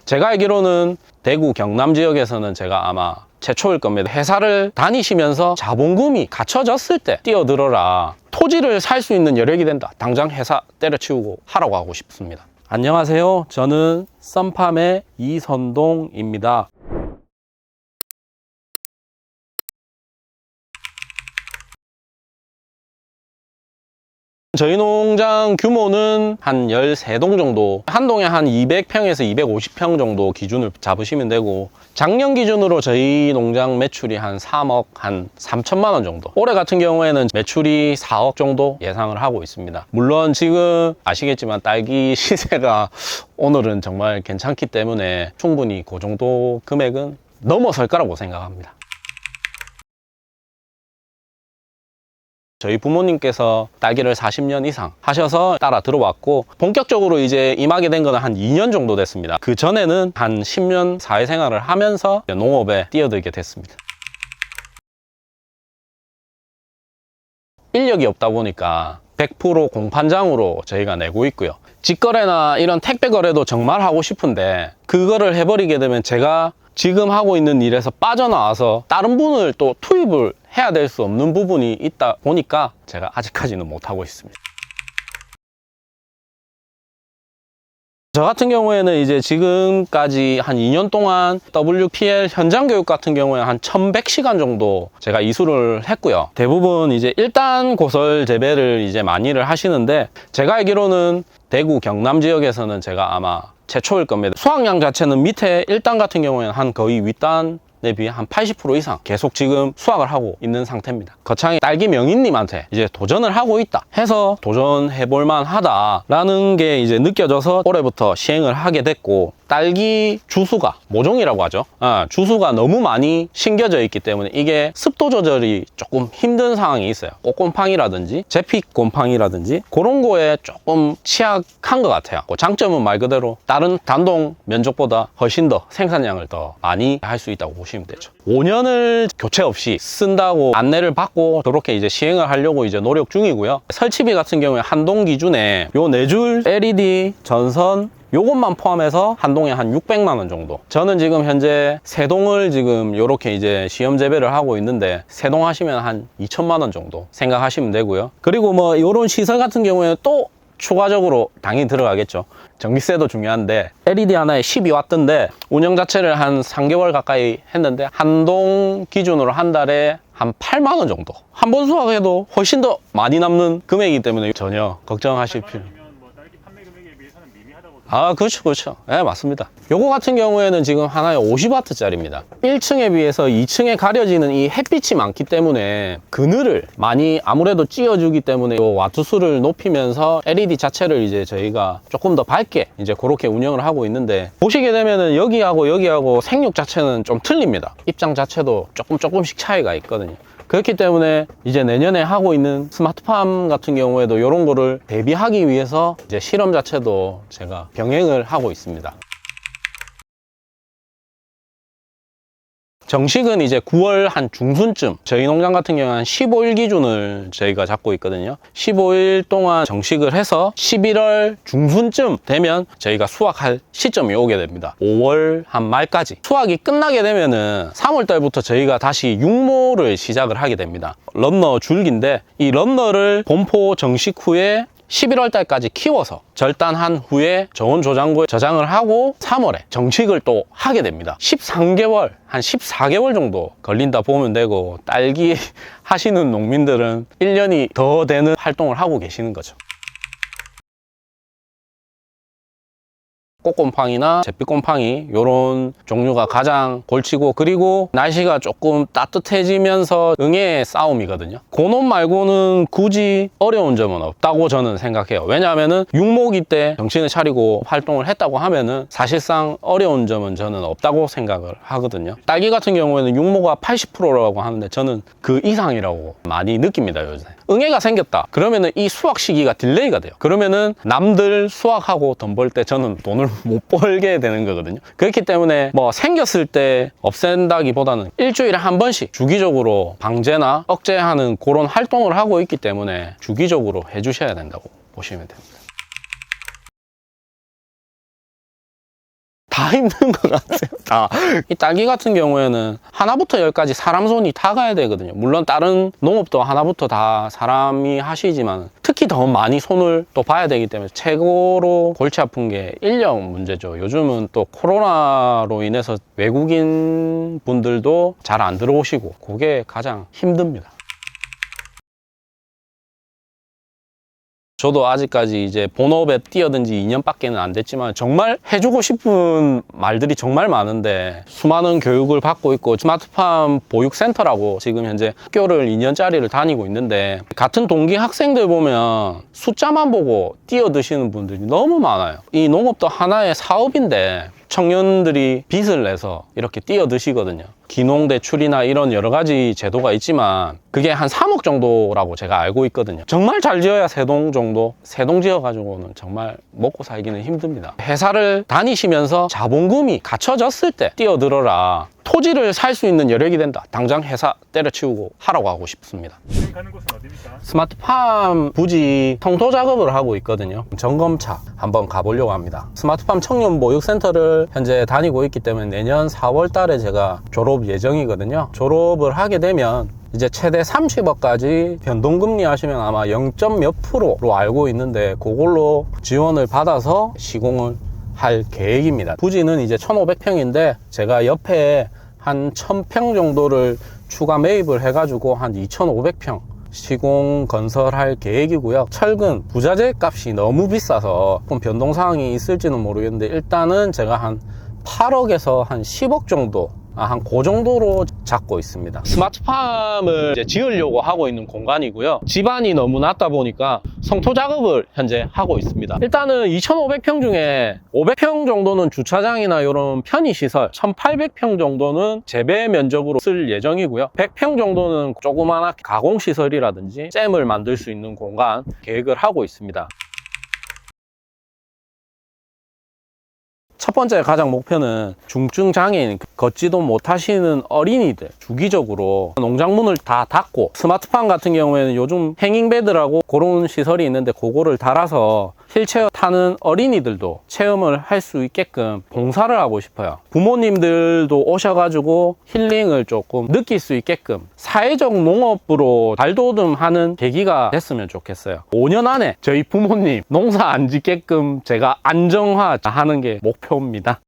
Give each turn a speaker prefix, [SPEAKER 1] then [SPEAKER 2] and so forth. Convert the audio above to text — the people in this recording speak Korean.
[SPEAKER 1] 제가 알기로는 대구 경남 지역에서는 제가 아마 최초일 겁니다. 회사를 다니시면서 자본금이 갖춰졌을 때 뛰어들어라. 토지를 살 수 있는 여력이 된다. 당장 회사 때려치우고 하라고 하고 싶습니다. 안녕하세요. 저는 썬팜의 이선동입니다. 저희 농장 규모는 한 13동 정도, 한 동에 한 200평에서 250평 정도 기준을 잡으시면 되고, 작년 기준으로 저희 농장 매출이 한 3억 한 3천만 원 정도, 올해 같은 경우에는 매출이 4억 정도 예상을 하고 있습니다. 물론 지금 아시겠지만 딸기 시세가 오늘은 정말 괜찮기 때문에 충분히 그 정도 금액은 넘어설 거라고 생각합니다. 저희 부모님께서 딸기를 40년 이상 하셔서 따라 들어왔고, 본격적으로 이제 임하게 된 거는 한 2년 정도 됐습니다. 그 전에는 한 10년 사회생활을 하면서 농업에 뛰어들게 됐습니다. 인력이 없다 보니까 100% 공판장으로 저희가 내고 있고요. 직거래나 이런 택배 거래도 정말 하고 싶은데, 그거를 해버리게 되면 제가 지금 하고 있는 일에서 빠져나와서 다른 분을 또 투입을 해야 될 수 없는 부분이 있다 보니까 제가 아직까지는 못하고 있습니다. 저 같은 경우에는 이제 지금까지 한 2년 동안 WPL 현장 교육 같은 경우에 한 1100시간 정도 제가 이수를 했고요. 대부분 이제 1단 고설 재배를 이제 많이를 하시는데, 제가 알기로는 대구 경남 지역에서는 제가 아마 최초일 겁니다. 수확량 자체는 밑에 1단 같은 경우에는 한 거의 윗단에 비해 한 80% 이상 계속 지금 수확을 하고 있는 상태입니다. 거창이 딸기 명인님한테 이제 도전을 하고 있다 해서 도전해볼만 하다라는 게 이제 느껴져서 올해부터 시행을 하게 됐고, 딸기 주수가, 모종이라고 하죠. 주수가 너무 많이 심겨져 있기 때문에 이게 습도 조절이 조금 힘든 상황이 있어요. 꽃곰팡이라든지 제픽 곰팡이라든지 그런 거에 조금 취약한 것 같아요. 그 장점은 말 그대로 다른 단동 면적보다 훨씬 더 생산량을 더 많이 할 수 있다고 보시면 되죠. 5년을 교체 없이 쓴다고 안내를 받고 그렇게 이제 시행을 하려고 이제 노력 중이고요. 설치비 같은 경우에 한 동 기준에 요 4줄 LED 전선 요것만 포함해서 한 동에 한 600만 원 정도. 저는 지금 현재 3동을 지금 요렇게 이제 시험 재배를 하고 있는데, 3동 하시면 한 2천만 원 정도 생각하시면 되고요. 그리고 뭐 요런 시설 같은 경우에는 또 추가적으로 당연히 들어가겠죠. 전기세도 중요한데, LED 하나에 12W인데 운영 자체를 한 3개월 가까이 했는데, 한 동 기준으로 한 달에 한 8만 원 정도. 한 번 수확해도 훨씬 더 많이 남는 금액이기 때문에 전혀 걱정하실 필요. 그렇죠. 네, 맞습니다. 요거 같은 경우에는 지금 하나에 50W짜리입니다. 1층에 비해서 2층에 가려지는 이 햇빛이 많기 때문에 그늘을 많이 아무래도 찌어주기 때문에 요 와트 수를 높이면서 LED 자체를 이제 저희가 조금 더 밝게 이제 그렇게 운영을 하고 있는데, 보시게 되면은 여기하고 생육 자체는 좀 틀립니다. 입장 자체도 조금씩 차이가 있거든요. 그렇기 때문에 이제 내년에 하고 있는 스마트팜 같은 경우에도 이런 거를 대비하기 위해서 이제 실험 자체도 제가 병행을 하고 있습니다. 정식은 이제 9월 한 중순쯤, 저희 농장 같은 경우는 한 15일 기준을 저희가 잡고 있거든요. 15일 동안 정식을 해서 11월 중순쯤 되면 저희가 수확할 시점이 오게 됩니다. 5월 한 말까지. 수확이 끝나게 되면은 3월 달부터 저희가 다시 육모를 시작을 하게 됩니다. 런너 줄기인데, 이 런너를 본포 정식 후에 11월 달까지 키워서 절단한 후에 저온 저장고에 저장을 하고 3월에 정식을 또 하게 됩니다. 13개월, 한 14개월 정도 걸린다 보면 되고, 딸기 하시는 농민들은 1년이 더 되는 활동을 하고 계시는 거죠. 꽃곰팡이나 잿빛곰팡이 이런 종류가 가장 골치고, 그리고 날씨가 조금 따뜻해지면서 응애의 싸움이거든요. 그놈 말고는 굳이 어려운 점은 없다고 저는 생각해요. 왜냐하면은 육모기 때 정신을 차리고 활동을 했다고 하면은 사실상 어려운 점은 저는 없다고 생각을 하거든요. 딸기 같은 경우에는 육모가 80%라고 하는데 저는 그 이상이라고 많이 느낍니다, 요새. 응애가 생겼다 그러면은 이 수확 시기가 딜레이가 돼요. 그러면은 남들 수확하고 돈 벌 때 저는 돈을 못 벌게 되는 거거든요. 그렇기 때문에 뭐 생겼을 때 없앤다기보다는 일주일에 한 번씩 주기적으로 방제나 억제하는 그런 활동을 하고 있기 때문에 주기적으로 해주셔야 된다고 보시면 됩니다. 다 힘든 것 같아요. 이 딸기 같은 경우에는 하나부터 열까지 사람 손이 다 가야 되거든요. 물론 다른 농업도 하나부터 다 사람이 하시지만 특히 더 많이 손을 또 봐야 되기 때문에 최고로 골치 아픈 게 인력 문제죠. 요즘은 또 코로나로 인해서 외국인 분들도 잘 안 들어오시고 그게 가장 힘듭니다. 저도 아직까지 이제 본업에 뛰어든 지 2년밖에는 안 됐지만 정말 해주고 싶은 말들이 정말 많은데 수많은 교육을 받고 있고 스마트팜 보육센터라고 지금 현재 학교를 2년짜리를 다니고 있는데 같은 동기 학생들 보면 숫자만 보고 뛰어드시는 분들이 너무 많아요. 이 농업도 하나의 사업인데 청년들이 빚을 내서 이렇게 뛰어드시거든요. 기농대출이나 이런 여러 가지 제도가 있지만 그게 한 3억 정도라고 제가 알고 있거든요. 정말 잘 지어야 3동 정도? 3동 지어가지고는 정말 먹고 살기는 힘듭니다. 회사를 다니시면서 자본금이 갖춰졌을 때 뛰어들어라. 토지를 살 수 있는 여력이 된다. 당장 회사 때려치우고 하라고 하고 싶습니다.
[SPEAKER 2] 지금 가는 곳은 어디입니까?
[SPEAKER 1] 스마트팜 부지 성토 작업을 하고 있거든요. 점검차 한번 가보려고 합니다. 스마트팜 청년보육센터를 현재 다니고 있기 때문에 내년 4월 달에 제가 졸업 예정이거든요. 졸업을 하게 되면 이제 최대 30억까지 변동금리 하시면 아마 0몇 프로로 알고 있는데 그걸로 지원을 받아서 시공을 할 계획입니다. 부지는 이제 1500평인데 제가 옆에 한 1000평 정도를 추가 매입을 해가지고 한 2500평 시공 건설할 계획이고요. 철근 부자재 값이 너무 비싸서 조금 변동 사항이 있을지는 모르겠는데 일단은 제가 한 8억에서 한 10억 정도 한 그 정도로 잡고 있습니다. 스마트팜을 이제 지으려고 하고 있는 공간이고요. 집안이 너무 낮다 보니까 성토 작업을 현재 하고 있습니다. 일단은 2,500평 중에 500평 정도는 주차장이나 이런 편의시설, 1,800평 정도는 재배 면적으로 쓸 예정이고요. 100평 정도는 조그마한 가공시설이라든지 잼을 만들 수 있는 공간 계획을 하고 있습니다. 첫 번째 가장 목표는 중증 장애인, 걷지도 못하시는 어린이들 주기적으로 농장문을 다 닫고 스마트팜 같은 경우에는 요즘 행잉베드라고 그런 시설이 있는데 그거를 달아서 휠체어 타는 어린이들도 체험을 할 수 있게끔 봉사를 하고 싶어요. 부모님들도 오셔가지고 힐링을 조금 느낄 수 있게끔 사회적 농업으로 발돋움하는 계기가 됐으면 좋겠어요. 5년 안에 저희 부모님 농사 안 짓게끔 제가 안정화하는 게 목표입니다.